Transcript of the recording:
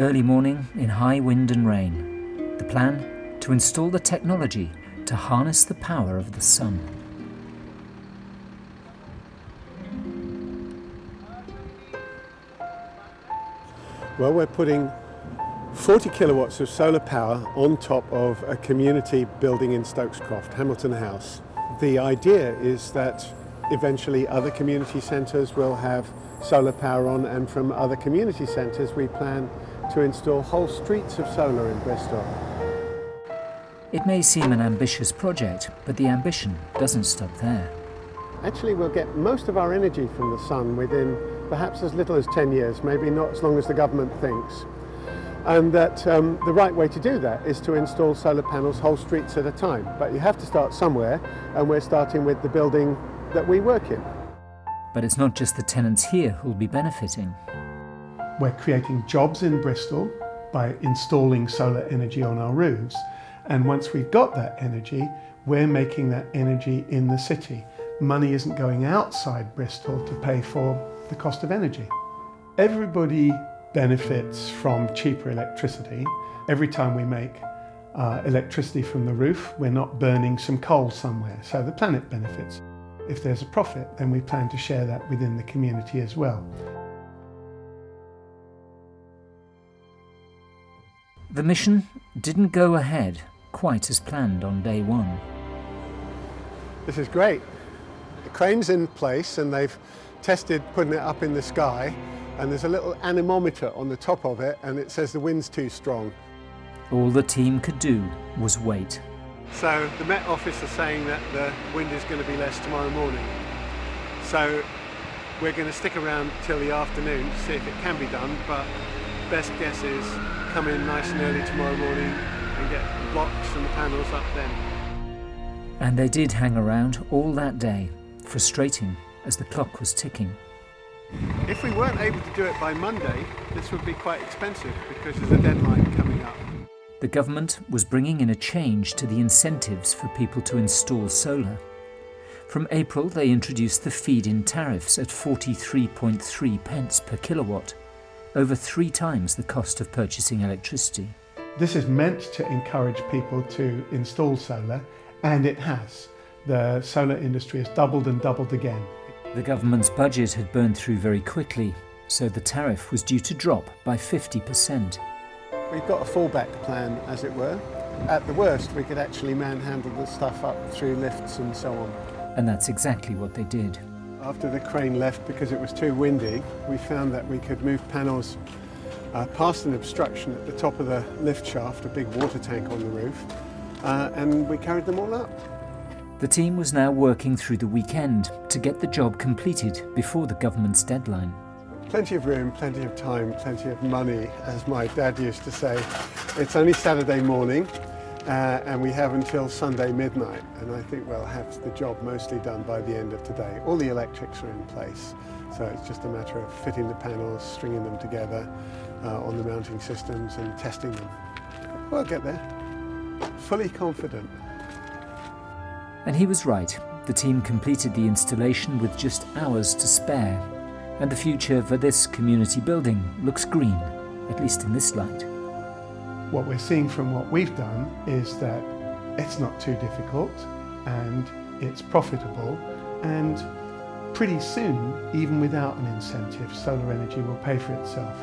Early morning in high wind and rain. The plan? To install the technology to harness the power of the sun. Well, we're putting 40 kilowatts of solar power on top of a community building in Stokescroft, Hamilton House. The idea is that eventually other community centres will have solar power on, and from other community centres we plan to install whole streets of solar in Bristol. It may seem an ambitious project, but the ambition doesn't stop there. Actually, we'll get most of our energy from the sun within perhaps as little as 10 years, maybe not as long as the government thinks. And that the right way to do that is to install solar panels whole streets at a time. But you have to start somewhere, and we're starting with the building that we work in. But it's not just the tenants here who'll be benefiting. We're creating jobs in Bristol by installing solar energy on our roofs. And once we've got that energy, we're making that energy in the city. Money isn't going outside Bristol to pay for the cost of energy. Everybody benefits from cheaper electricity. Every time we make electricity from the roof, we're not burning some coal somewhere, so the planet benefits. If there's a profit, then we plan to share that within the community as well. The mission didn't go ahead quite as planned on day one. This is great. The crane's in place and they've tested putting it up in the sky, and there's a little anemometer on the top of it and it says the wind's too strong. All the team could do was wait. So the Met Office are saying that the wind is going to be less tomorrow morning. So we're going to stick around till the afternoon to see if it can be done, but best guess is come in nice and early tomorrow morning and get the blocks and the panels up then. And they did hang around all that day, frustrating as the clock was ticking. If we weren't able to do it by Monday, this would be quite expensive because there's a deadline coming up. The government was bringing in a change to the incentives for people to install solar. From April, they introduced the feed-in tariffs at 43.3 pence per kilowatt, over 3 times the cost of purchasing electricity. This is meant to encourage people to install solar, and it has. The solar industry has doubled and doubled again. The government's budget had burned through very quickly, so the tariff was due to drop by 50%. We've got a fallback plan, as it were. At the worst, we could actually manhandle the stuff up through lifts and so on. And that's exactly what they did. After the crane left because it was too windy, we found that we could move panels past an obstruction at the top of the lift shaft, a big water tank on the roof, and we carried them all up. The team was now working through the weekend to get the job completed before the government's deadline. Plenty of room, plenty of time, plenty of money, as my dad used to say. It's only Saturday morning and we have until Sunday midnight, and I think we'll have the job mostly done by the end of today. All the electrics are in place, so it's just a matter of fitting the panels, stringing them together on the mounting systems and testing them. We'll get there. Fully confident. And he was right. The team completed the installation with just hours to spare. And the future for this community building looks green, at least in this light. What we're seeing from what we've done is that it's not too difficult and it's profitable, and pretty soon, even without an incentive, solar energy will pay for itself.